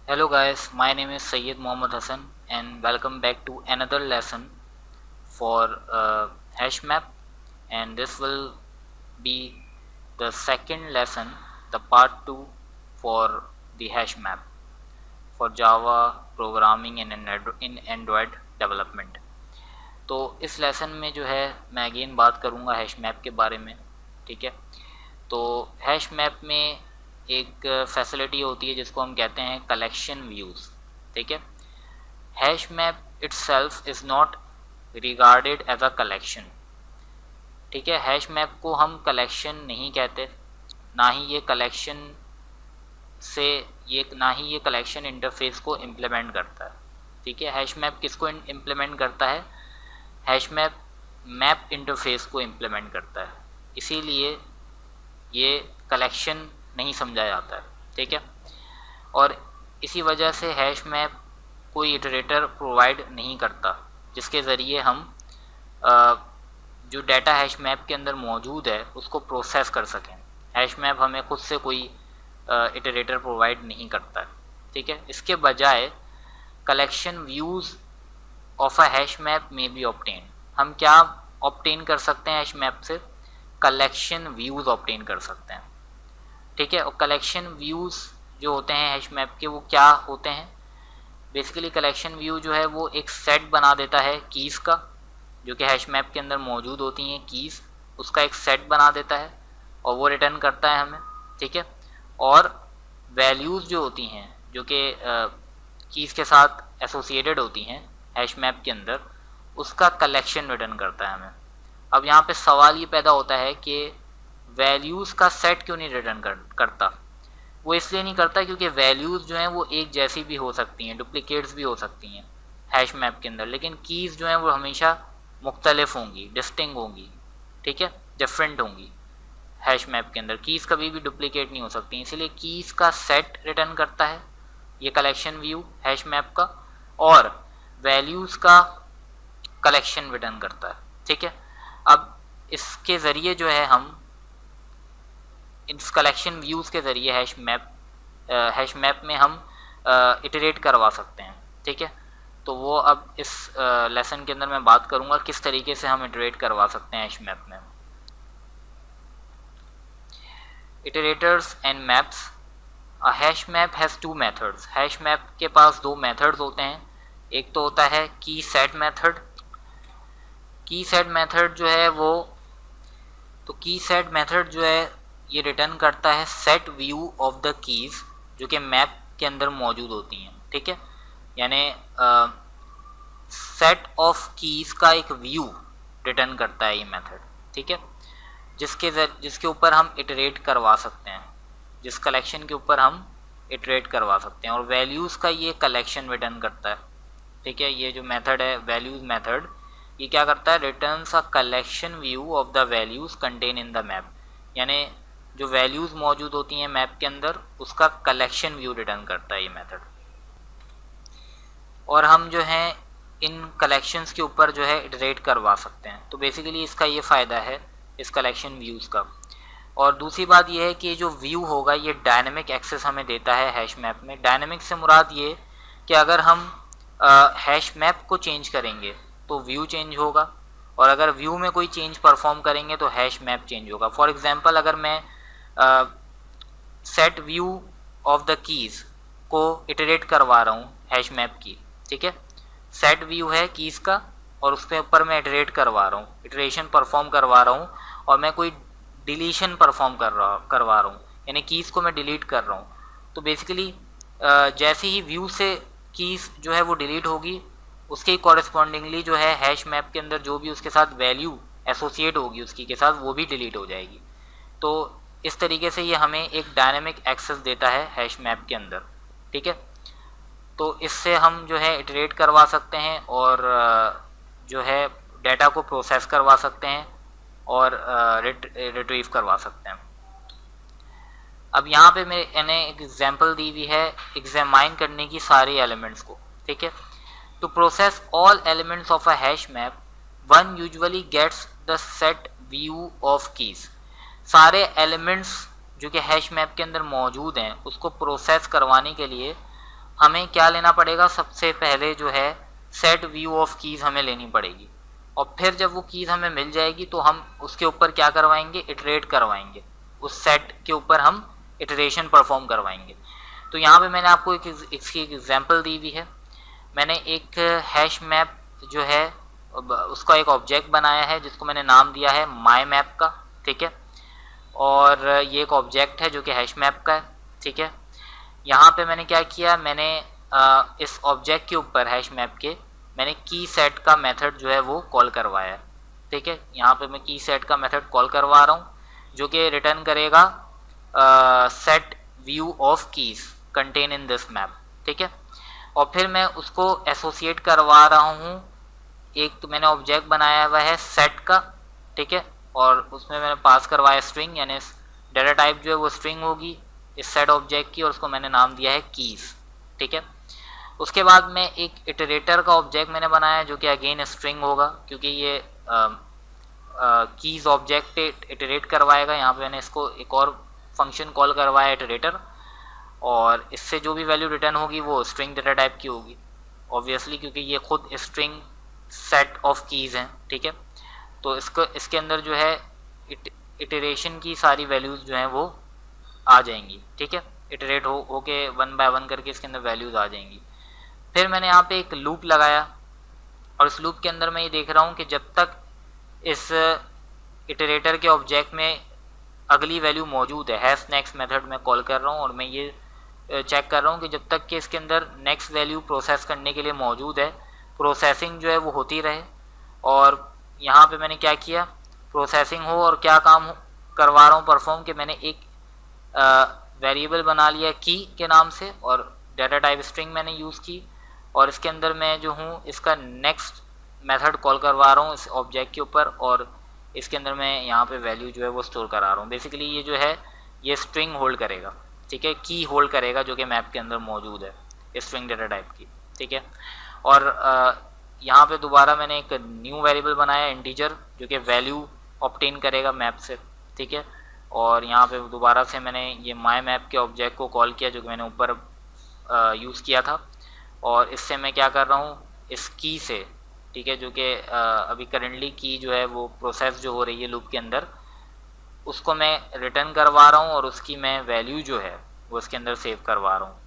Hello guys, my name is Sayyid Mohammad Hassan and welcome back to another lesson for hash map, and this will be the second lesson, the part 2 for the hash map for Java programming in Android development. तो इस lesson में जो है मैं again बात करूँगा hash map के बारे में, ठीक है। तो हैश मैप में एक फैसिलिटी होती है जिसको हम कहते हैं कलेक्शन व्यूज़, ठीक है। Hash map itself is not regarded as a collection, ठीक है। हैश मैप को हम कलेक्शन नहीं कहते, ना ही ये कलेक्शन इंटरफेस को इम्प्लीमेंट करता है, ठीक है। हैश मैप किसको इम्प्लीमेंट करता है? हैश मैप इंटरफेस को इम्प्लीमेंट करता है, इसीलिए ये कलेक्शन नहीं समझा जाता है, ठीक है। और इसी वजह से हैश मैप कोई इटरेटर प्रोवाइड नहीं करता जिसके ज़रिए हम जो डाटा हैश मैप के अंदर मौजूद है उसको प्रोसेस कर सकें। हैश मैप हमें खुद से कोई इटरेटर प्रोवाइड नहीं करता है, ठीक है। इसके बजाय collection views of a hash map में बी ऑब्टेन। हम क्या ऑब्टेन कर सकते हैं हैश मैप से? कलेक्शन व्यूज़ ऑब्टेन कर सकते हैं, ठीक है। और कलेक्शन व्यूज़ जो होते हैं हैश मैप के, वो क्या होते हैं? बेसिकली कलेक्शन व्यू जो है वो एक सेट बना देता है कीज़ का, जो कि हैश मैप के अंदर मौजूद होती हैं कीज़, उसका एक सेट बना देता है और वो रिटर्न करता है हमें, ठीक है। और वैल्यूज़ जो होती हैं जो कि कीज़ के साथ एसोसिएटेड होती हैं हैश मैप के अंदर, उसका कलेक्शन रिटर्न करता है हमें। अब यहाँ पे सवाल ये पैदा होता है कि वैल्यूज़ का सेट क्यों नहीं रिटर्न करता? वो इसलिए नहीं करता क्योंकि वैल्यूज़ जो हैं वो एक जैसी भी हो सकती हैं, डुप्लीकेट्स भी हो सकती हैं हैश मैप के अंदर, लेकिन कीज़ जो हैं वो हमेशा मुख्तलिफ होंगी, डिस्टिंक्ट होंगी, ठीक है, डिफरेंट होंगी। हैश मैप के अंदर कीज़ कभी भी डुप्लीकेट नहीं हो सकती, इसीलिए कीज़ का सेट रिटर्न करता है ये कलेक्शन व्यू हैश मैप का, और वैल्यूज़ का कलेक्शन रिटर्न करता है, ठीक है। अब इसके ज़रिए जो है हम इस कलेक्शन व्यूज़ के ज़रिए हैश मैप में हम इटरेट करवा सकते हैं, ठीक है। तो वो अब इस लेसन के अंदर मैं बात करूँगा किस तरीके से हम इटरेट करवा सकते हैं हैश मैप में। Iterators and maps. A hash map has two methods. Hash map के पास दो मेथड्स होते हैं। एक तो होता है की सेट मेथड। की सेट मेथड जो है वो, तो की सेट मेथड जो है ये रिटर्न करता है set view of the keys जो कि मैप के अंदर मौजूद होती हैं, ठीक है। यानी सेट ऑफ कीज़ का एक व्यू रिटर्न करता है ये मेथड, ठीक है, जिसके ऊपर हम इटरेट करवा सकते हैं, जिस कलेक्शन के ऊपर हम इटरेट करवा सकते हैं। और वैल्यूज़ का ये कलेक्शन रिटर्न करता है, ठीक है। ये जो मेथड है वैल्यूज़ मेथड, ये क्या करता है? Returns a collection view of the values contain in the map. यानी जो वैल्यूज़ मौजूद होती हैं मैप के अंदर उसका कलेक्शन व्यू रिटर्न करता है ये मेथड। और हम जो हैं इन कलेक्शंस के ऊपर जो है इटरेट करवा सकते हैं। तो बेसिकली इसका ये फ़ायदा है इस कलेक्शन व्यूज़ का। और दूसरी बात ये है कि जो व्यू होगा ये डायनेमिक एक्सेस हमें देता है हैश मैप में। डायनेमिक से मुराद ये कि अगर हम हैश मैप को चेंज करेंगे तो व्यू चेंज होगा, और अगर व्यू में कोई चेंज परफॉर्म करेंगे तो हैश मैप चेंज होगा। फॉर एग्जांपल अगर मैं set view of the keys को इटरेट करवा रहा हूँ हैश मैप की, ठीक है। सेट व्यू है कीज़ का और उसके ऊपर मैं इटरेट करवा रहा हूँ, इटरेशन परफॉर्म करवा रहा हूँ, और मैं कोई डिलीशन परफॉर्म करवा रहा हूँ, यानी कीज़ को मैं डिलीट कर रहा हूँ। तो बेसिकली जैसे ही व्यू से कीज़ जो है वो डिलीट होगी, उसके कॉरेस्पॉन्डिंगली जो है हैश मैप के अंदर जो भी उसके साथ वैल्यू एसोसिएट होगी उसकी के साथ वो भी डिलीट हो जाएगी। तो इस तरीके से ये हमें एक डायनेमिक एक्सेस देता है हैश मैप के अंदर, ठीक है। तो इससे हम जो है इटरेट करवा सकते हैं और जो है डाटा को प्रोसेस करवा सकते हैं और रिट्रीव करवा सकते हैं। अब यहाँ पे मैंने एक एग्जांपल दी हुई है एग्जामाइन करने की सारे एलिमेंट्स को, ठीक है। To process all elements of a hash map one usually gets the set view of keys. सारे एलिमेंट्स जो कि हैश मैप के अंदर मौजूद हैं उसको प्रोसेस करवाने के लिए हमें क्या लेना पड़ेगा, सबसे पहले जो है सेट व्यू ऑफ कीज़ हमें लेनी पड़ेगी, और फिर जब वो कीज़ हमें मिल जाएगी तो हम उसके ऊपर क्या करवाएंगे, इटरेट करवाएंगे, उस सेट के ऊपर हम इटरेशन परफॉर्म करवाएंगे। तो यहाँ पे मैंने आपको इसकी एग्जांपल दी हुई है। मैंने एक हैश मैप जो है उसका एक ऑब्जेक्ट बनाया है जिसको मैंने नाम दिया है माई मैप का, ठीक है। और ये एक ऑब्जेक्ट है जो कि हैश मैप का है, ठीक है। यहाँ पे मैंने क्या किया, मैंने इस ऑब्जेक्ट के ऊपर हैश मैप के मैंने की सेट का मेथड जो है वो कॉल करवाया है, ठीक है। यहाँ पे मैं की सेट का मेथड कॉल करवा रहा हूँ जो कि रिटर्न करेगा set view of keys contain in this map, ठीक है। और फिर मैं उसको एसोसिएट करवा रहा हूँ, एक तो मैंने ऑब्जेक्ट बनाया हुआ है सेट का, ठीक है, और उसमें मैंने पास करवाया स्ट्रिंग, यानी डाटा टाइप जो है वो स्ट्रिंग होगी इस सेट ऑब्जेक्ट की, और उसको मैंने नाम दिया है कीज, ठीक है। उसके बाद में एक इटरेटर का ऑब्जेक्ट मैंने बनाया जो कि अगेन स्ट्रिंग होगा, क्योंकि ये कीज ऑब्जेक्ट इटरेट करवाएगा। यहाँ पे मैंने इसको एक और फंक्शन कॉल करवाया इटरेटर, और इससे जो भी वैल्यू रिटर्न होगी वो स्ट्रिंग डाटा टाइप की होगी ऑब्वियसली, क्योंकि ये खुद स्ट्रिंग सेट ऑफ कीज हैं, ठीक है। तो इसके अंदर जो है इटरेशन की सारी वैल्यूज जो हैं वो आ जाएंगी, ठीक है। इटरेट होके वन बाय वन करके इसके अंदर वैल्यूज आ जाएंगी। फिर मैंने यहाँ पे एक लूप लगाया, और इस लूप के अंदर मैं ये देख रहा हूँ कि जब तक इस इटरेटर के ऑब्जेक्ट में अगली वैल्यू मौजूद है, हैश नेक्स्ट मेथड में कॉल कर रहा हूँ, और मैं ये चेक कर रहा हूँ कि जब तक कि इसके अंदर नेक्स्ट वैल्यू प्रोसेस करने के लिए मौजूद है, प्रोसेसिंग जो है वो होती रहे। और यहाँ पे मैंने क्या किया, प्रोसेसिंग हो, और क्या काम करवा रहा हूँ परफॉर्म, कि मैंने एक वेरिएबल बना लिया की के नाम से, और डाटा टाइप स्ट्रिंग मैंने यूज़ की, और इसके अंदर मैं जो हूँ इसका नेक्स्ट मेथड कॉल करवा रहा हूँ इस ऑब्जेक्ट के ऊपर, और इसके अंदर मैं यहाँ पे वैल्यू जो है वो स्टोर करा रहा हूँ। बेसिकली ये जो है ये स्ट्रिंग होल्ड करेगा, ठीक है, की होल्ड करेगा जो कि मैप के अंदर मौजूद है स्ट्रिंग डाटा टाइप की, ठीक है। और यहाँ पे दोबारा मैंने एक न्यू वेरिएबल बनाया इंटीजर जो कि वैल्यू ऑब्टेन करेगा मैप से, ठीक है। और यहाँ पे दोबारा से मैंने ये माई मैप के ऑब्जेक्ट को कॉल किया जो कि मैंने ऊपर यूज़ किया था, और इससे मैं क्या कर रहा हूँ, इस की से, ठीक है, जो कि अभी करेंटली की जो है वो प्रोसेस जो हो रही है लूप के अंदर, उसको मैं रिटर्न करवा रहा हूँ, और उसकी मैं वैल्यू जो है वो इसके अंदर सेव करवा रहा हूँ,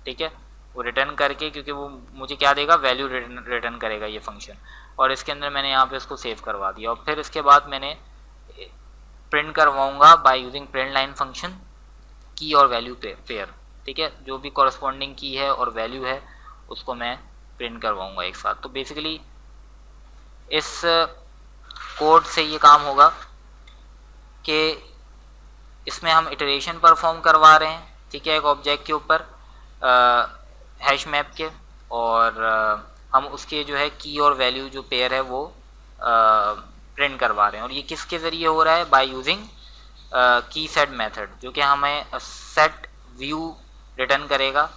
ठीक है। वो रिटर्न करके, क्योंकि वो मुझे क्या देगा, वैल्यू रिटर्न करेगा ये फंक्शन, और इसके अंदर मैंने यहाँ पे उसको सेव करवा दिया। और फिर इसके बाद मैंने प्रिंट करवाऊँगा by using print line function की और वैल्यू पेयर, ठीक है। जो भी कॉरस्पॉन्डिंग की है और वैल्यू है उसको मैं प्रिंट करवाऊँगा एक साथ। तो बेसिकली इस कोड से ये काम होगा कि इसमें हम इटरेशन परफॉर्म करवा रहे हैं, ठीक है, एक ऑब्जेक्ट के ऊपर हैश मैप के, और हम उसके जो है की और वैल्यू जो पेयर है वो प्रिंट करवा रहे हैं। और ये किसके ज़रिए हो रहा है, बाय यूजिंग की सेट मेथड, जो कि हमें सेट व्यू रिटर्न करेगा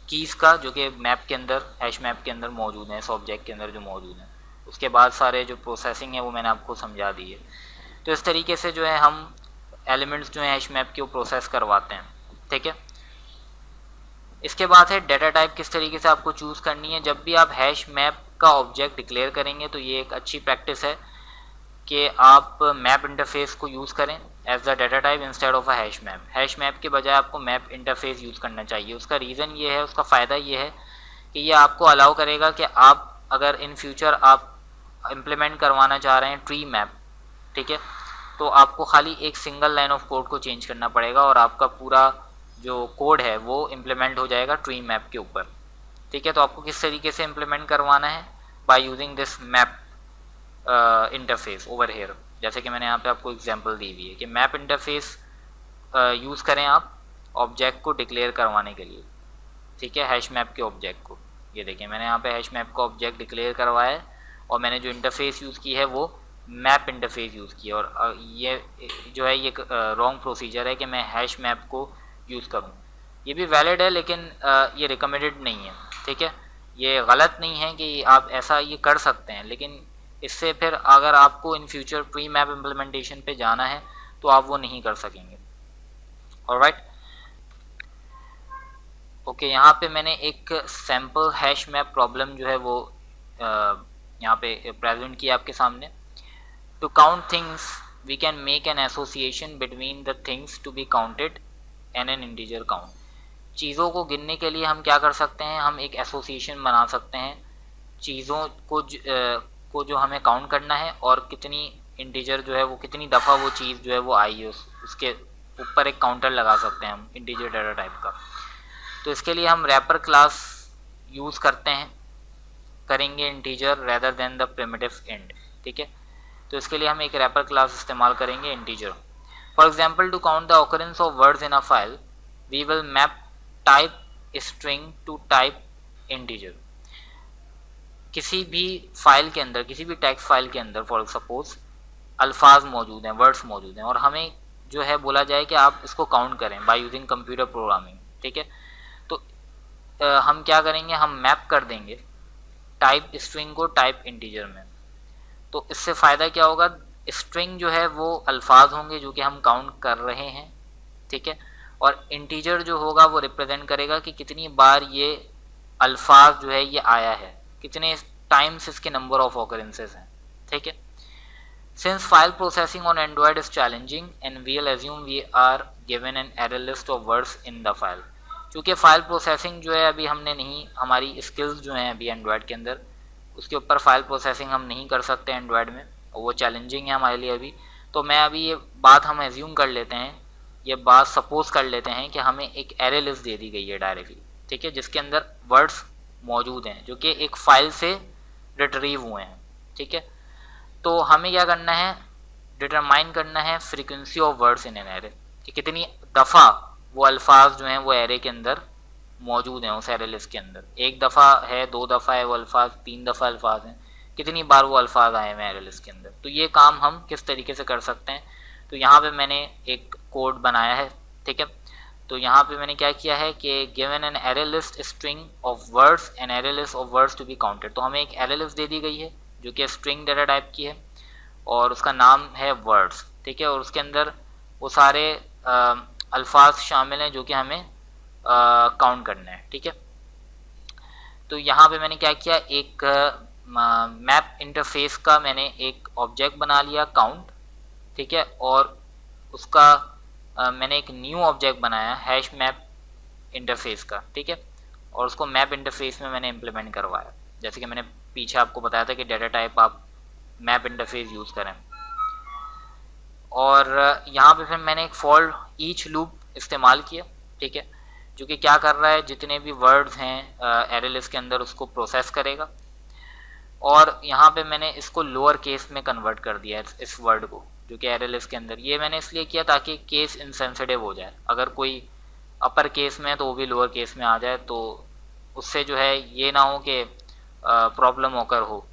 कीज़ का, जो कि मैप के अंदर, हैश मैप के अंदर मौजूद है, इस ऑब्जेक्ट के अंदर जो मौजूद है। उसके बाद सारे जो प्रोसेसिंग है वो मैंने आपको समझा दी है। तो इस तरीके से जो है हम एलिमेंट्स जो है हैश मैप के वो प्रोसेस करवाते हैं, ठीक है। इसके बाद है डाटा टाइप किस तरीके से आपको चूज़ करनी है। जब भी आप हैश मैप का ऑब्जेक्ट डिक्लेयर करेंगे तो ये एक अच्छी प्रैक्टिस है कि आप मैप इंटरफेस को यूज़ करें as the data type instead of a hash map. Hash map के बजाय आपको मैप इंटरफेस यूज़ करना चाहिए। उसका रीज़न ये है, उसका फ़ायदा ये है कि ये आपको अलाउ करेगा कि आप अगर इन फ्यूचर आप इम्प्लीमेंट करवाना चाह रहे हैं ट्री मैप, ठीक है, तो आपको खाली एक सिंगल लाइन ऑफ कोड को चेंज करना पड़ेगा और आपका पूरा जो कोड है वो इम्प्लीमेंट हो जाएगा ट्री मैप के ऊपर, ठीक है। तो आपको किस तरीके से इम्प्लीमेंट करवाना है, by using this map interface over here. जैसे कि मैंने यहाँ पे आपको एग्जांपल दी हुई है कि मैप इंटरफेस यूज़ करें आप ऑब्जेक्ट को डिक्लेयर करवाने के लिए, ठीक है, हैश मैप के ऑब्जेक्ट को। ये देखिए मैंने यहाँ पे हैश मैप का ऑब्जेक्ट डिक्लेयर करवाया है और मैंने जो इंटरफेस यूज़ की है वो मैप इंटरफेस यूज़ की है। और ये जो है ये रॉन्ग प्रोसीजर है कि मैं हैश मैप को यूज़ करूँ। ये भी वैलिड है लेकिन ये रिकमेंडेड नहीं है, ठीक है। ये गलत नहीं है कि आप ऐसा ये कर सकते हैं, लेकिन इससे फिर अगर आपको in future pre map implementation पे जाना है तो आप वो नहीं कर सकेंगे। ऑलराइट, ओके, यहाँ पे मैंने एक सैम्पल हैश मैप प्रॉब्लम जो है वो यहाँ पे प्रेजेंट किया आपके सामने। To count things we can make an association between the things to be counted and an integer count. चीज़ों को गिनने के लिए हम क्या कर सकते हैं, हम एक एसोसिएशन बना सकते हैं चीज़ों को जो हमें काउंट करना है और कितनी इंटीजर जो है वो कितनी दफ़ा वो चीज़ जो है वो आई है, उसके ऊपर एक काउंटर लगा सकते हैं हम इंटीजर डाटा टाइप का। तो इसके लिए हम रैपर क्लास यूज़ करेंगे integer rather than the primitive int, ठीक है। तो इसके लिए हम एक रैपर क्लास इस्तेमाल करेंगे integer. For example, to count the occurrence of words in a file we will map type string to type integer. किसी भी फाइल के अंदर, किसी भी टेक्स्ट फाइल के अंदर फॉर सपोज अल्फाज मौजूद हैं, वर्ड्स मौजूद हैं, और हमें जो है बोला जाए कि आप इसको काउंट करें बाय यूजिंग कंप्यूटर प्रोग्रामिंग, ठीक है। तो हम क्या करेंगे, हम मैप कर देंगे टाइप स्ट्रिंग को टाइप इंटीजर में। तो इससे फ़ायदा क्या होगा, स्ट्रिंग जो है वो अल्फाज होंगे जो कि हम काउंट कर रहे हैं, ठीक है, और इंटीजर जो होगा वो रिप्रेजेंट करेगा कि कितनी बार ये अल्फाज जो है ये आया है, कितने टाइम्स इसके नंबर ऑफ ऑकरेंसेस हैं, ठीक है। Since file processing on Android is challenging and we'll assume we are given an array list of words in the file। क्योंकि फाइल प्रोसेसिंग जो है अभी हमने नहीं, हमारी स्किल्स जो हैं अभी एंड्रॉयड के अंदर उसके ऊपर फाइल प्रोसेसिंग हम नहीं कर सकते एंड्रॉयड में, और वो चैलेंजिंग है हमारे लिए अभी। तो मैं अभी ये बात हम एज्यूम कर लेते हैं, ये बात सपोज कर लेते हैं कि हमें एक एरे लिस्ट दे दी गई है डायरेक्टली, ठीक है, जिसके अंदर वर्ड्स मौजूद हैं जो कि एक फाइल से रिट्रीव हुए हैं, ठीक है। तो हमें क्या करना है, डिटरमाइन करना है frequency of words in an array, कि कितनी दफ़ा वो अल्फाज जो हैं वो एरे के अंदर मौजूद हैं, उस एरे लिस्ट के अंदर। एक दफ़ा है, दो दफ़ा है वो अल्फाज, तीन दफ़ा अल्फाज हैं, कितनी बार वो अल्फाज आए हैं एरे लिस्ट के अंदर। तो ये काम हम किस तरीके से कर सकते हैं, तो यहाँ पे मैंने एक कोड बनाया है, ठीक है। तो यहाँ पे मैंने क्या किया है कि given an array list string of words an array list of words to be counted. तो हमें एक एरे लिस्ट दे दी गई है जो कि स्ट्रिंग डाटा टाइप की है और उसका नाम है वर्ड्स, ठीक है, और उसके अंदर वो सारे अल्फाज शामिल हैं जो कि हमें काउंट करना है, ठीक है। तो यहाँ पे मैंने क्या किया, एक मैप इंटरफेस का मैंने एक ऑब्जेक्ट बना लिया काउंट, ठीक है, और उसका मैंने एक न्यू ऑब्जेक्ट बनाया हैश मैप इंटरफेस का, ठीक है, और उसको मैप इंटरफेस में मैंने इम्प्लीमेंट करवाया। जैसे कि मैंने पीछे आपको बताया था कि डाटा टाइप आप मैप इंटरफेस यूज़ करें। और यहाँ पे फिर मैंने एक फॉर ईच लूप इस्तेमाल किया, ठीक है, जो कि क्या कर रहा है, जितने भी वर्ड्स हैं एरे लिस्ट के अंदर उसको प्रोसेस करेगा। और यहाँ पे मैंने इसको लोअर केस में कन्वर्ट कर दिया है, इस वर्ड को जो कि एरे लिस्ट के अंदर। ये मैंने इसलिए किया ताकि केस इनसेंसिटिव हो जाए, अगर कोई अपर केस में है तो वो भी लोअर केस में आ जाए, तो उससे जो है ये ना हो कि प्रॉब्लम होकर हो।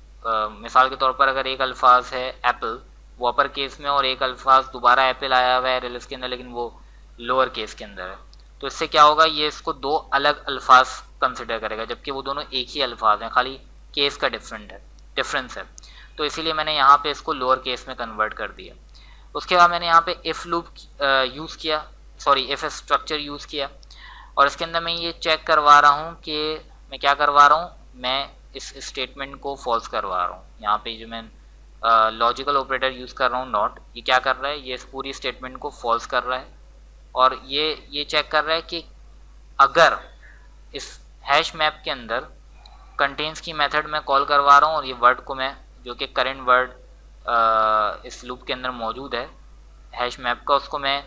मिसाल के तौर पर अगर एक अल्फाज है एप्पल, वो अपर केस में, और एक अल्फाज दोबारा एप्पल आया हुआ है एरे लिस्ट के अंदर लेकिन वो लोअर केस के अंदर है, तो इससे क्या होगा, ये इसको दो अलग अल्फाज कंसिडर करेगा जबकि वो दोनों एक ही अल्फाज हैं, खाली केस का डिफरेंस है। तो इसीलिए मैंने यहाँ पे इसको लोअर केस में कन्वर्ट कर दिया। उसके बाद मैंने यहाँ पे इफ़ लूप यूज़ किया, सॉरी इफ़ स्ट्रक्चर यूज़ किया, और इसके अंदर मैं ये चेक करवा रहा हूँ कि मैं क्या करवा रहा हूँ, मैं इस स्टेटमेंट को फॉल्स करवा रहा हूँ। यहाँ पे जो मैं लॉजिकल ऑपरेटर यूज़ कर रहा हूँ नॉट, ये क्या कर रहा है, ये इस पूरी स्टेटमेंट को फॉल्स कर रहा है, और ये चेक कर रहा है कि अगर इस हैश मैप के अंदर कंटेन्स की मेथड मैं कॉल करवा रहा हूँ और ये वर्ड को मैं, जो कि करेंट वर्ड इस लूप के अंदर मौजूद है हैश मैप का, उसको मैं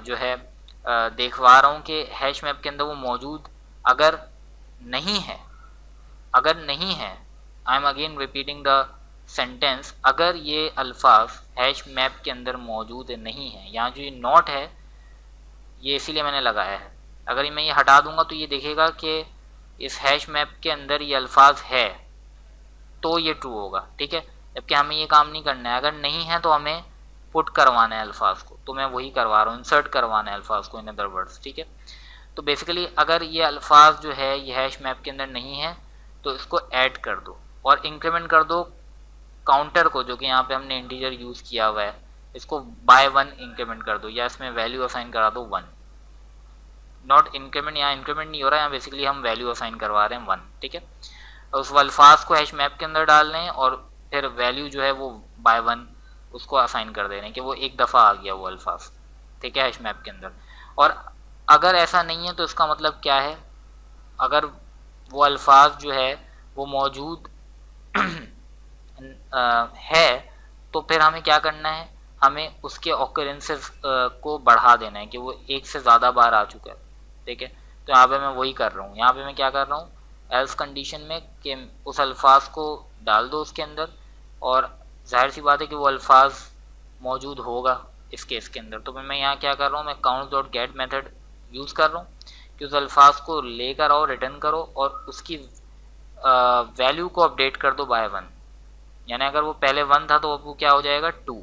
जो है देखवा रहा हूँ कि हैश मैप के अंदर वो मौजूद अगर नहीं है, I am again repeating the sentence, अगर ये अल्फाज हैश मैप के अंदर मौजूद नहीं है, यहाँ जो ये नॉट है ये इसीलिए मैंने लगाया है, अगर मैं ये हटा दूंगा तो ये देखेगा कि इस हैश मैप के अंदर ये अल्फाज है तो ये ट्रू होगा, ठीक है, जबकि हमें ये काम नहीं करना है। अगर नहीं है तो हमें पुट करवाना है अल्फाज को, तो मैं वही करवा रहा हूँ, इंसर्ट करवाना है अल्फाज को इन अदर वर्ड्स, ठीक है। तो बेसिकली अगर ये अल्फाज जो है ये हैश मैप के अंदर नहीं है तो इसको ऐड कर दो और इंक्रीमेंट कर दो काउंटर को, जो कि यहाँ पे हमने इंटीजर यूज़ किया हुआ है, इसको बाय 1 इंक्रीमेंट कर दो या इसमें वैल्यू असाइन करा दो 1। नॉट इंक्रीमेंट, यहाँ इंक्रीमेंट नहीं हो रहा है, यहाँ बेसिकली हम वैल्यू असाइन करवा रहे हैं 1, ठीक है। उस अल्फाज को हैश मैप के अंदर डाल रहे हैं और फिर वैल्यू जो है वो बाय 1 उसको असाइन कर दे रहे हैं कि वो एक दफ़ा आ गया वो अल्फाज, ठीक है, हैश मैप के अंदर। और अगर ऐसा नहीं है तो इसका मतलब क्या है, अगर वो अल्फाज जो है वो मौजूद है तो फिर हमें क्या करना है, हमें उसके ऑकरेंसेस को बढ़ा देना है कि वो एक से ज़्यादा बार आ चुका है, ठीक है। तो यहाँ पे मैं वही कर रहा हूँ, यहाँ पे मैं क्या कर रहा हूँ, एल्स कंडीशन में कि उस अल्फाज को डाल दो उसके अंदर, और जाहिर सी बात है कि वो अल्फाज मौजूद होगा इस केस के अंदर। तो मैं यहाँ क्या कर रहा हूँ, मैं count dot get method use कर रहा हूँ कि उस अल्फाज को लेकर आओ, रिटर्न करो और उसकी वैल्यू को अपडेट कर दो बाय 1। यानी अगर वो पहले 1 था तो अब वो क्या हो जाएगा 2,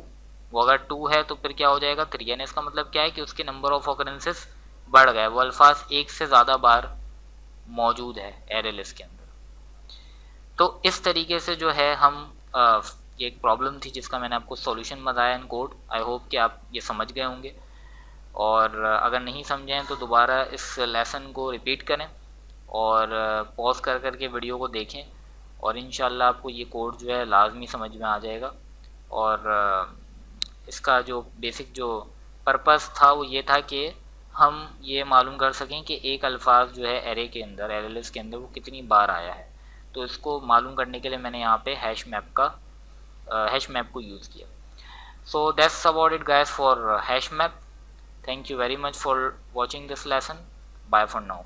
वो अगर 2 है तो फिर क्या हो जाएगा 3। यानी इसका मतलब क्या है कि उसके नंबर ऑफ ऑकरेंसेस बढ़ गए, वो अल्फाज एक से ज़्यादा बार मौजूद है एरे लिस्ट के अंदर। तो इस तरीके से जो है हम ये एक प्रॉब्लम थी जिसका मैंने आपको सॉल्यूशन बताया इन कोड। आई होप कि आप ये समझ गए होंगे, और अगर नहीं समझे हैं तो दोबारा इस लेसन को रिपीट करें और पॉज कर करके वीडियो को देखें, और इंशाल्लाह आपको ये कोड जो है लाजमी समझ में आ जाएगा। और इसका जो बेसिक जो पर्पस था वो ये था कि हम ये मालूम कर सकें कि एक अल्फाज जो है एरे के अंदर, एरे लिस्ट के अंदर वो कितनी बार आया है। तो इसको मालूम करने के लिए मैंने यहाँ पे हैश मैप को यूज़ किया। So that's about it guys for hash map. Thank you very much for watching this lesson. Bye for now.